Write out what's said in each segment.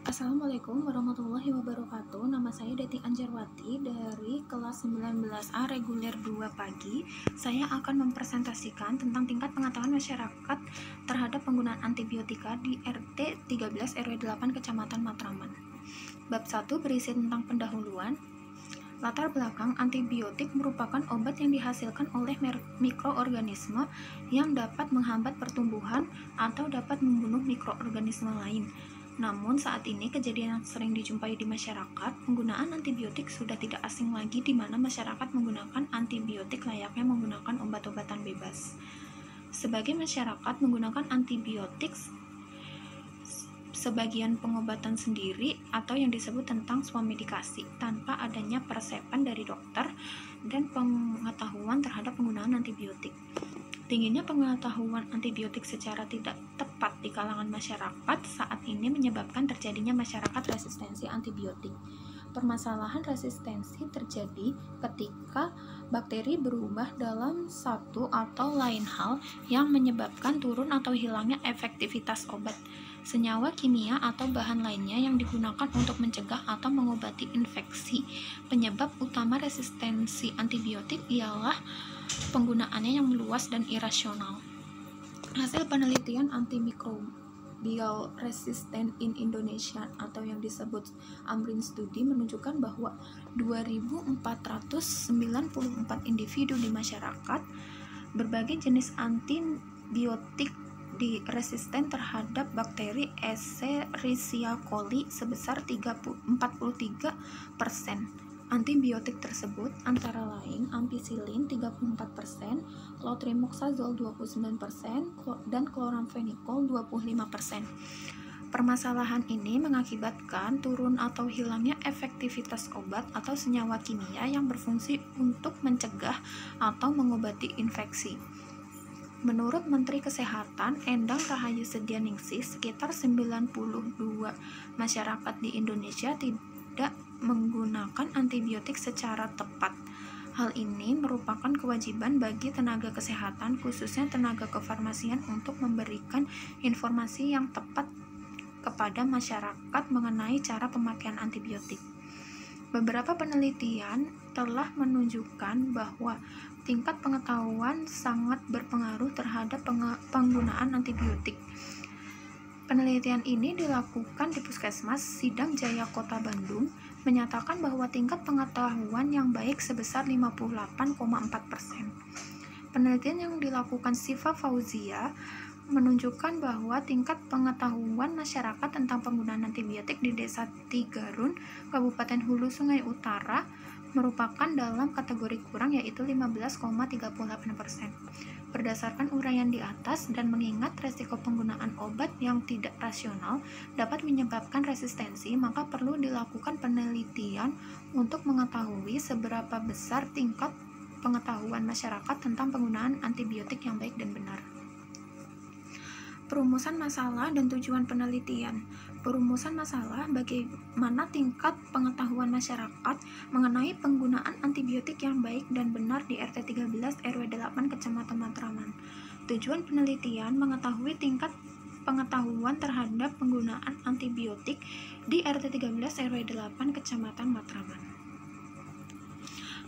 Assalamualaikum warahmatullahi wabarakatuh. Nama saya Deti Anjarwati dari kelas 19A reguler 2 pagi. Saya akan mempresentasikan tentang tingkat pengetahuan masyarakat terhadap penggunaan antibiotika di RT 13 RW 8 Kecamatan Matraman. Bab 1 berisi tentang pendahuluan. Latar belakang, antibiotik merupakan obat yang dihasilkan oleh mikroorganisme yang dapat menghambat pertumbuhan atau dapat membunuh mikroorganisme lain. Namun saat ini kejadian yang sering dijumpai di masyarakat, penggunaan antibiotik sudah tidak asing lagi di mana masyarakat menggunakan antibiotik layaknya menggunakan obat-obatan bebas. Sebagai masyarakat menggunakan antibiotik sebagian pengobatan sendiri atau yang disebut tentang swamedikasi tanpa adanya persepan dari dokter dan pengetahuan terhadap penggunaan antibiotik. Tingginya pengetahuan antibiotik secara tidak tepat di kalangan masyarakat saat ini menyebabkan terjadinya masyarakat resistensi antibiotik. Permasalahan resistensi terjadi ketika bakteri berubah dalam satu atau lain hal yang menyebabkan turun atau hilangnya efektivitas obat. Senyawa kimia atau bahan lainnya yang digunakan untuk mencegah atau mengobati infeksi. Penyebab utama resistensi antibiotik ialah penggunaannya yang luas dan irasional. Hasil penelitian antimicrobial resistant in Indonesia atau yang disebut AMRIN studi menunjukkan bahwa 2.494 individu di masyarakat berbagai jenis antibiotik resisten terhadap bakteri Escherichia coli sebesar 43%. Antibiotik tersebut antara lain ampicillin 34%, clotrimazole 29%, dan chloramphenicol 25%. Permasalahan ini mengakibatkan turun atau hilangnya efektivitas obat atau senyawa kimia yang berfungsi untuk mencegah atau mengobati infeksi. Menurut Menteri Kesehatan Endang Rahayu Sedianingsih, sekitar 92% masyarakat di Indonesia tidak menggunakan antibiotik secara tepat. Hal ini merupakan kewajiban bagi tenaga kesehatan, khususnya tenaga kefarmasian, untuk memberikan informasi yang tepat kepada masyarakat mengenai cara pemakaian antibiotik. Beberapa penelitian telah menunjukkan bahwa tingkat pengetahuan sangat berpengaruh terhadap penggunaan antibiotik. Penelitian ini dilakukan di Puskesmas Sidang Jaya Kota Bandung, menyatakan bahwa tingkat pengetahuan yang baik sebesar 58,4%. Penelitian yang dilakukan Siva Fauzia menunjukkan bahwa tingkat pengetahuan masyarakat tentang penggunaan antibiotik di Desa Tigarun, Kabupaten Hulu Sungai Utara merupakan dalam kategori kurang, yaitu 15,38%. Berdasarkan uraian di atas dan mengingat resiko penggunaan obat yang tidak rasional dapat menyebabkan resistensi, maka perlu dilakukan penelitian untuk mengetahui seberapa besar tingkat pengetahuan masyarakat tentang penggunaan antibiotik yang baik dan benar. Perumusan masalah dan tujuan penelitian. Perumusan masalah, bagaimana tingkat pengetahuan masyarakat mengenai penggunaan antibiotik yang baik dan benar di RT 13 RW 8 Kecamatan Matraman. Tujuan penelitian, mengetahui tingkat pengetahuan terhadap penggunaan antibiotik di RT 13 RW 8 Kecamatan Matraman.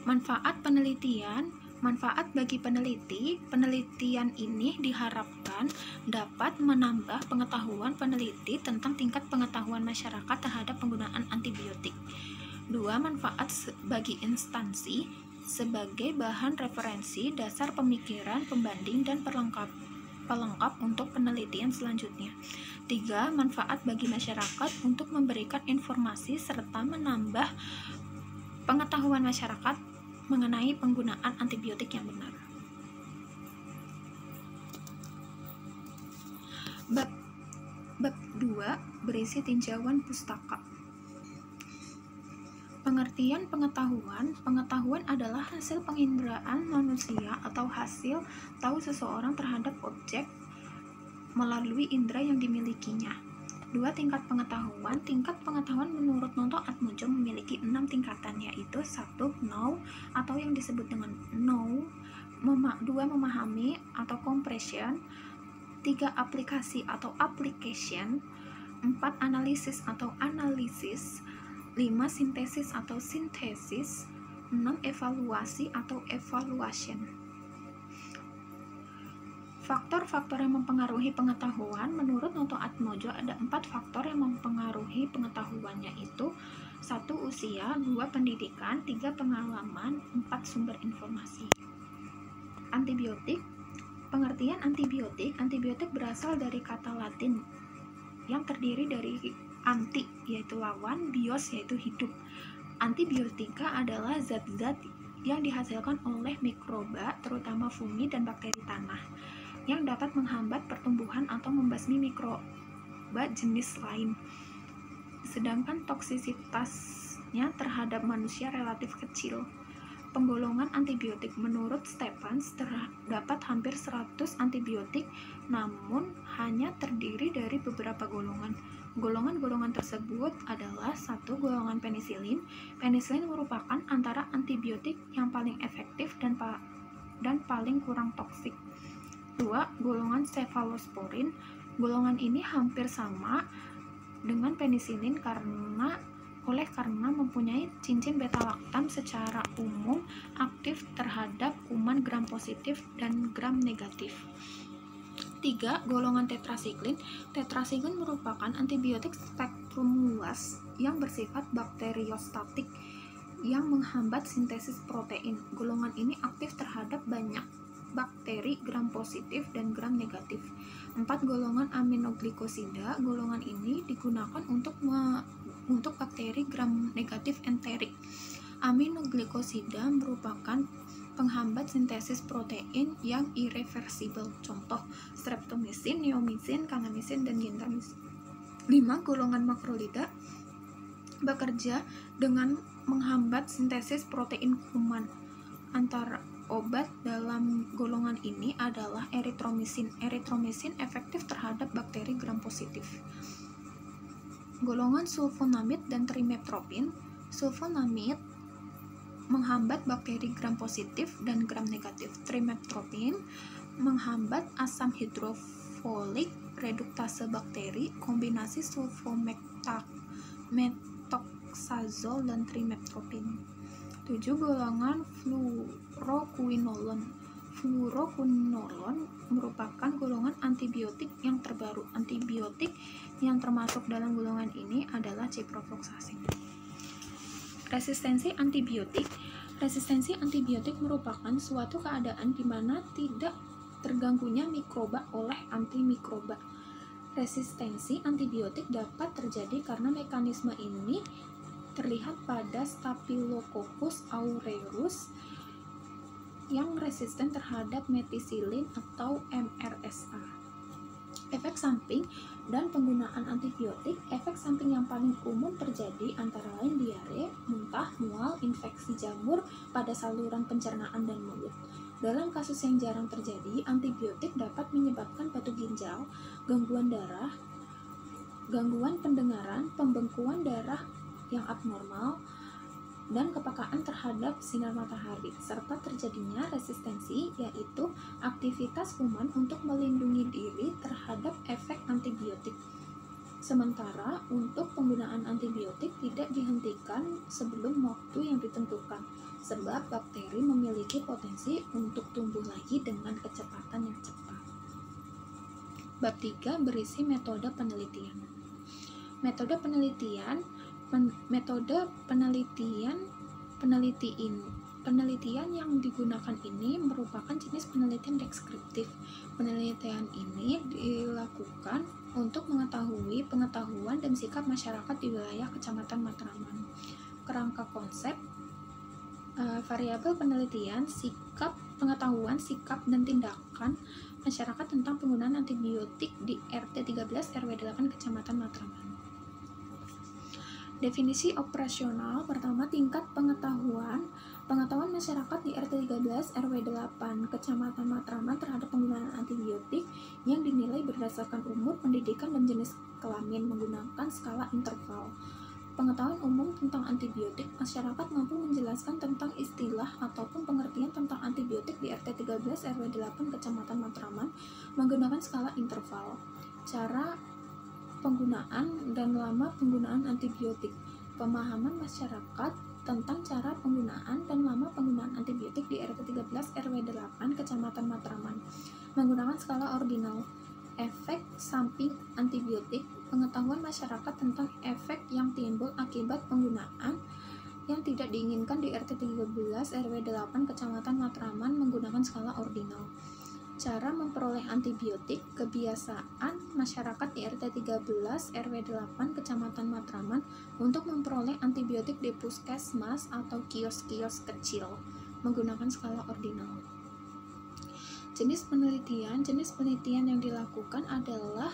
Manfaat penelitian. Manfaat bagi peneliti, penelitian ini diharapkan dapat menambah pengetahuan peneliti tentang tingkat pengetahuan masyarakat terhadap penggunaan antibiotik. 2. Manfaat bagi instansi sebagai bahan referensi, dasar pemikiran, pembanding, dan pelengkap untuk penelitian selanjutnya. 3. Manfaat bagi masyarakat untuk memberikan informasi serta menambah pengetahuan masyarakat mengenai penggunaan antibiotik yang benar. Bab 2 berisi tinjauan pustaka. Pengertian pengetahuan. Pengetahuan adalah hasil penginderaan manusia atau hasil tahu seseorang terhadap objek melalui indera yang dimilikinya. 2. Tingkat pengetahuan. Tingkat pengetahuan menurut Noto Atmojo memiliki 6 tingkatan, yaitu 1. Know atau yang disebut dengan know, 2. Memahami atau comprehension, 3. Aplikasi atau application, 4. Analisis atau analisis. 5. Sintesis atau sintesis. 6. Evaluasi atau evaluation. Faktor-faktor yang mempengaruhi pengetahuan menurut Noto Atmojo ada 4 faktor yang mempengaruhi pengetahuannya, yaitu 1. Usia, 2. Pendidikan, 3. Pengalaman, 4. Sumber informasi. Antibiotik. Pengertian antibiotik. Antibiotik berasal dari kata Latin yang terdiri dari anti yaitu lawan, bios yaitu hidup. Antibiotika adalah zat-zat yang dihasilkan oleh mikroba, terutama fungi dan bakteri tanah, yang dapat menghambat pertumbuhan atau membasmi mikroba jenis lain. Sedangkan toksisitasnya terhadap manusia relatif kecil. Penggolongan antibiotik. Menurut Stephens, terdapat hampir 100 antibiotik, namun hanya terdiri dari beberapa golongan. Golongan-golongan tersebut adalah 1. Golongan penisilin. Penisilin merupakan antara antibiotik yang paling efektif dan paling kurang toksik. 2. Golongan cefalosporin. Golongan ini hampir sama dengan penisilin karena mempunyai cincin beta-laktam secara umum aktif terhadap kuman gram positif dan gram negatif. 3. Golongan tetrasiklin. Tetrasiklin merupakan antibiotik spektrum luas yang bersifat bakteriostatik yang menghambat sintesis protein. Golongan ini aktif terhadap banyak bakteri gram positif dan gram negatif. 4. Golongan aminoglikosida. Golongan ini digunakan untuk bakteri gram negatif enterik. Aminoglikosida merupakan penghambat sintesis protein yang irreversibel. Contoh, streptomycin, neomycin, kanamycin, dan gentamicin. 5. Golongan makrolida bekerja dengan menghambat sintesis protein kuman. Antara obat dalam golongan ini adalah eritromycin. Eritromycin efektif terhadap bakteri gram positif. Golongan sulfonamid dan trimethoprim. Sulfonamid menghambat bakteri gram positif dan gram negatif. Trimethoprim menghambat asam hidrofolik reduktase bakteri. Kombinasi sulfometoxazole dan trimethoprim. 7. Golongan fluoroquinolone. Fluoroquinolone merupakan golongan antibiotik yang terbaru. Antibiotik yang termasuk dalam golongan ini adalah ciprofloxacin. Resistensi antibiotik. Resistensi antibiotik merupakan suatu keadaan di mana tidak terganggunya mikroba oleh antimikroba. Resistensi antibiotik dapat terjadi karena mekanisme ini terlihat pada Staphylococcus aureus yang resisten terhadap metisilin atau MRSA. Efek samping dan penggunaan antibiotik. Efek samping yang paling umum terjadi antara lain diare, muntah, mual, infeksi jamur pada saluran pencernaan dan mulut. Dalam kasus yang jarang terjadi, antibiotik dapat menyebabkan batu ginjal, gangguan darah, gangguan pendengaran, pembekuan darah yang abnormal, dan kepekaan terhadap sinar matahari, serta terjadinya resistensi, yaitu aktivitas kuman untuk melindungi diri terhadap efek antibiotik. Sementara untuk penggunaan antibiotik tidak dihentikan sebelum waktu yang ditentukan, sebab bakteri memiliki potensi untuk tumbuh lagi dengan kecepatan yang cepat. Bab 3 berisi metode penelitian. Metode penelitian yang digunakan ini merupakan jenis penelitian deskriptif. Penelitian ini dilakukan untuk mengetahui pengetahuan dan sikap masyarakat di wilayah Kecamatan Matraman. Kerangka konsep, variabel penelitian, pengetahuan, sikap, dan tindakan masyarakat tentang penggunaan antibiotik di RT 13 RW 8 Kecamatan Matraman. Definisi operasional. Pertama, tingkat pengetahuan masyarakat di RT 13 RW 8 Kecamatan Matraman terhadap penggunaan antibiotik yang dinilai berdasarkan umur, pendidikan, dan jenis kelamin menggunakan skala interval. Pengetahuan umum tentang antibiotik. Masyarakat mampu menjelaskan tentang istilah ataupun pengertian tentang antibiotik di RT 13 RW 8 Kecamatan Matraman menggunakan skala interval. Cara penggunaan dan lama penggunaan antibiotik. Pemahaman masyarakat tentang cara penggunaan dan lama penggunaan antibiotik di RT 13 RW 8 Kecamatan Matraman menggunakan skala ordinal. Efek samping antibiotik, pengetahuan masyarakat tentang efek yang timbul akibat penggunaan yang tidak diinginkan di RT 13 RW 8 Kecamatan Matraman menggunakan skala ordinal. Cara memperoleh antibiotik, kebiasaan masyarakat di RT 13 RW 8 Kecamatan Matraman untuk memperoleh antibiotik di puskesmas atau kios-kios kecil menggunakan skala ordinal. Jenis penelitian yang dilakukan adalah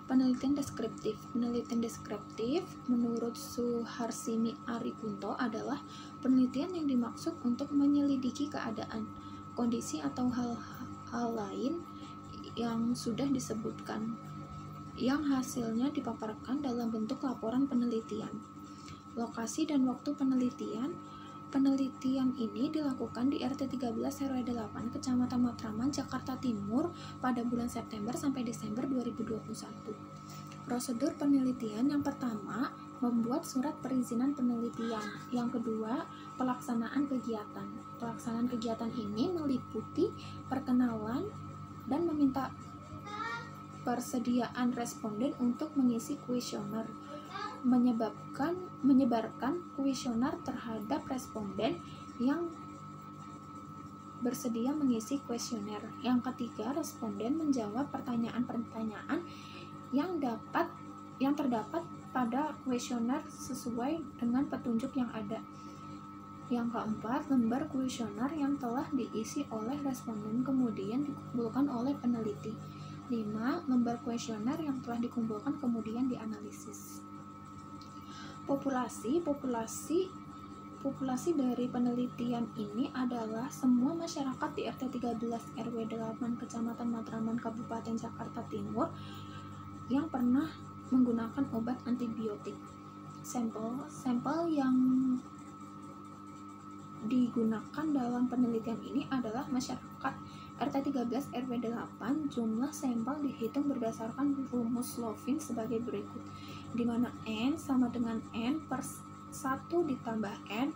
penelitian deskriptif. Penelitian deskriptif menurut Suharsini Arikunto adalah penelitian yang dimaksud untuk menyelidiki keadaan, kondisi atau hal lain yang sudah disebutkan, yang hasilnya dipaparkan dalam bentuk laporan penelitian. Lokasi dan waktu penelitian ini dilakukan di RT 13 RW 8 Kecamatan Matraman, Jakarta Timur pada bulan September sampai Desember 2021. Prosedur penelitian: yang pertama, membuat surat perizinan penelitian. Yang kedua, pelaksanaan kegiatan. Pelaksanaan kegiatan ini meliputi perkenalan dan meminta persediaan responden untuk mengisi kuesioner, menyebarkan kuesioner terhadap responden yang bersedia mengisi kuesioner. Yang ketiga, responden menjawab pertanyaan-pertanyaan yang terdapat pada kuesioner sesuai dengan petunjuk yang ada. Yang keempat, lembar kuesioner yang telah diisi oleh responden kemudian dikumpulkan oleh peneliti. 5. Lembar kuesioner yang telah dikumpulkan kemudian dianalisis. Populasi dari penelitian ini adalah semua masyarakat di RT 13 RW 8 Kecamatan Matraman, Kabupaten Jakarta Timur yang pernah menggunakan obat antibiotik. Sampel yang digunakan dalam penelitian ini adalah masyarakat RT 13 RW 8. Jumlah sampel dihitung berdasarkan rumus Lovin sebagai berikut, di mana N sama dengan N per 1 ditambah N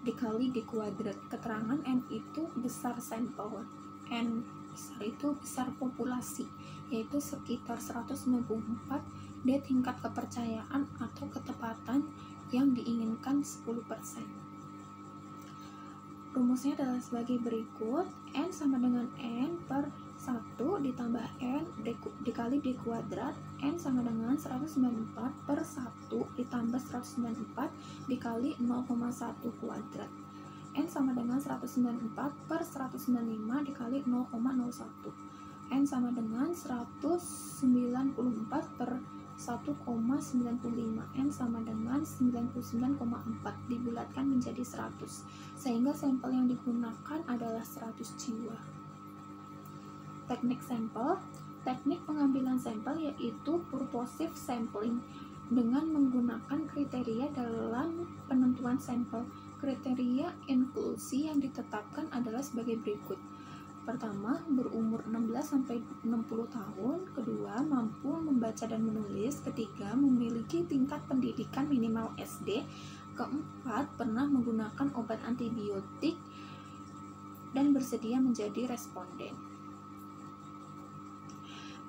dikali D kuadrat. Keterangan N itu besar sampel, N besar itu besar populasi, yaitu sekitar 194, D tingkat kepercayaan atau ketepatan yang diinginkan 10%. Rumusnya adalah sebagai berikut: N sama dengan N per 1 ditambah N dikali D kuadrat. N sama dengan 194 per 1 ditambah 194 dikali 0,1 kuadrat. N sama dengan 194 per 195 dikali 0,01. N sama dengan 194 per 1,95. N sama dengan 99,4 dibulatkan menjadi 100, sehingga sampel yang digunakan adalah 100 jiwa. Teknik sampel. Teknik pengambilan sampel yaitu purposive sampling dengan menggunakan kriteria dalam penentuan sampel. Kriteria inklusi yang ditetapkan adalah sebagai berikut. Pertama, berumur 16-60 tahun. Kedua, mampu membaca dan menulis. Ketiga, memiliki tingkat pendidikan minimal SD. Keempat, pernah menggunakan obat antibiotik dan bersedia menjadi responden.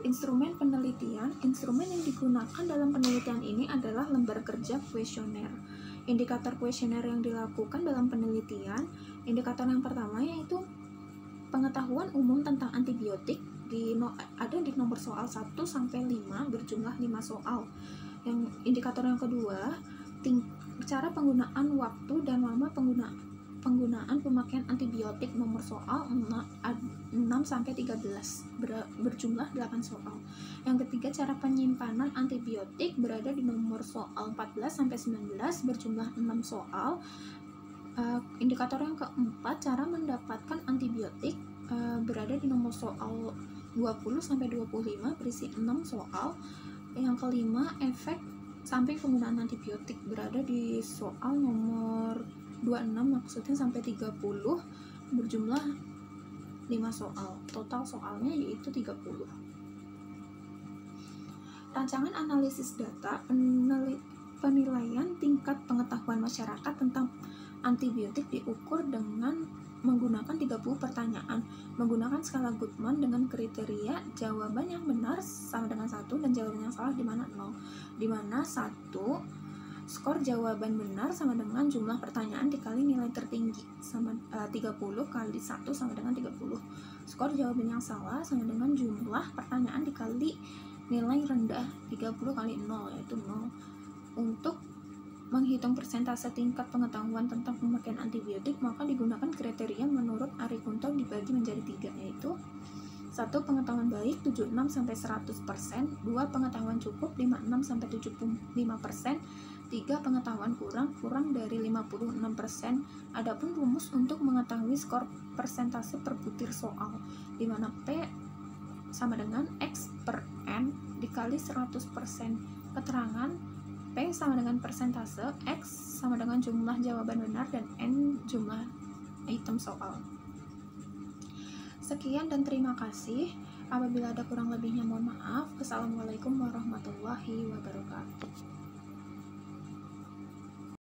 Instrumen penelitian. Instrumen yang digunakan dalam penelitian ini adalah lembar kerja kuesioner. Indikator kuesioner yang dilakukan dalam penelitian. Indikator yang pertama yaitu pengetahuan umum tentang antibiotik, ada di nomor soal 1 sampai 5 berjumlah 5 soal. Yang indikator yang kedua, cara penggunaan waktu dan lama penggunaan pemakaian antibiotik, nomor soal 6 sampai 13 berjumlah 8 soal. Yang ketiga, cara penyimpanan antibiotik berada di nomor soal 14 sampai 19 berjumlah 6 soal. Indikator yang keempat, cara mendapatkan antibiotik, berada di nomor soal 20 sampai 25 berisi 6 soal. Yang kelima, efek samping penggunaan antibiotik berada di soal nomor 26, maksudnya sampai 30 berjumlah 5 soal. Total soalnya yaitu 30. Rancangan analisis data penilaian tingkat pengetahuan masyarakat tentang antibiotik diukur dengan menggunakan 30 pertanyaan menggunakan skala Goodman dengan kriteria jawaban yang benar sama dengan 1 dan jawaban yang salah di mana 0, di mana 1 skor jawaban benar sama dengan jumlah pertanyaan dikali nilai tertinggi sama 30 kali 1 sama dengan 30. Skor jawaban yang salah sama dengan jumlah pertanyaan dikali nilai rendah 30 kali 0 yaitu 0. Untuk menghitung persentase tingkat pengetahuan tentang pemakaian antibiotik, maka digunakan kriteria menurut Ari Kunto dibagi menjadi 3, yaitu 1. Pengetahuan baik 76-100%, 2. Pengetahuan cukup 56-75%, 3. Pengetahuan kurang dari 56%. Adapun rumus untuk mengetahui skor persentase per butir soal, di mana P sama dengan X per N dikali 100%. Keterangan P sama dengan persentase, X sama dengan jumlah jawaban benar, dan N jumlah item soal. Sekian dan terima kasih. Apabila ada kurang lebihnya mohon maaf. Wassalamualaikum warahmatullahi wabarakatuh.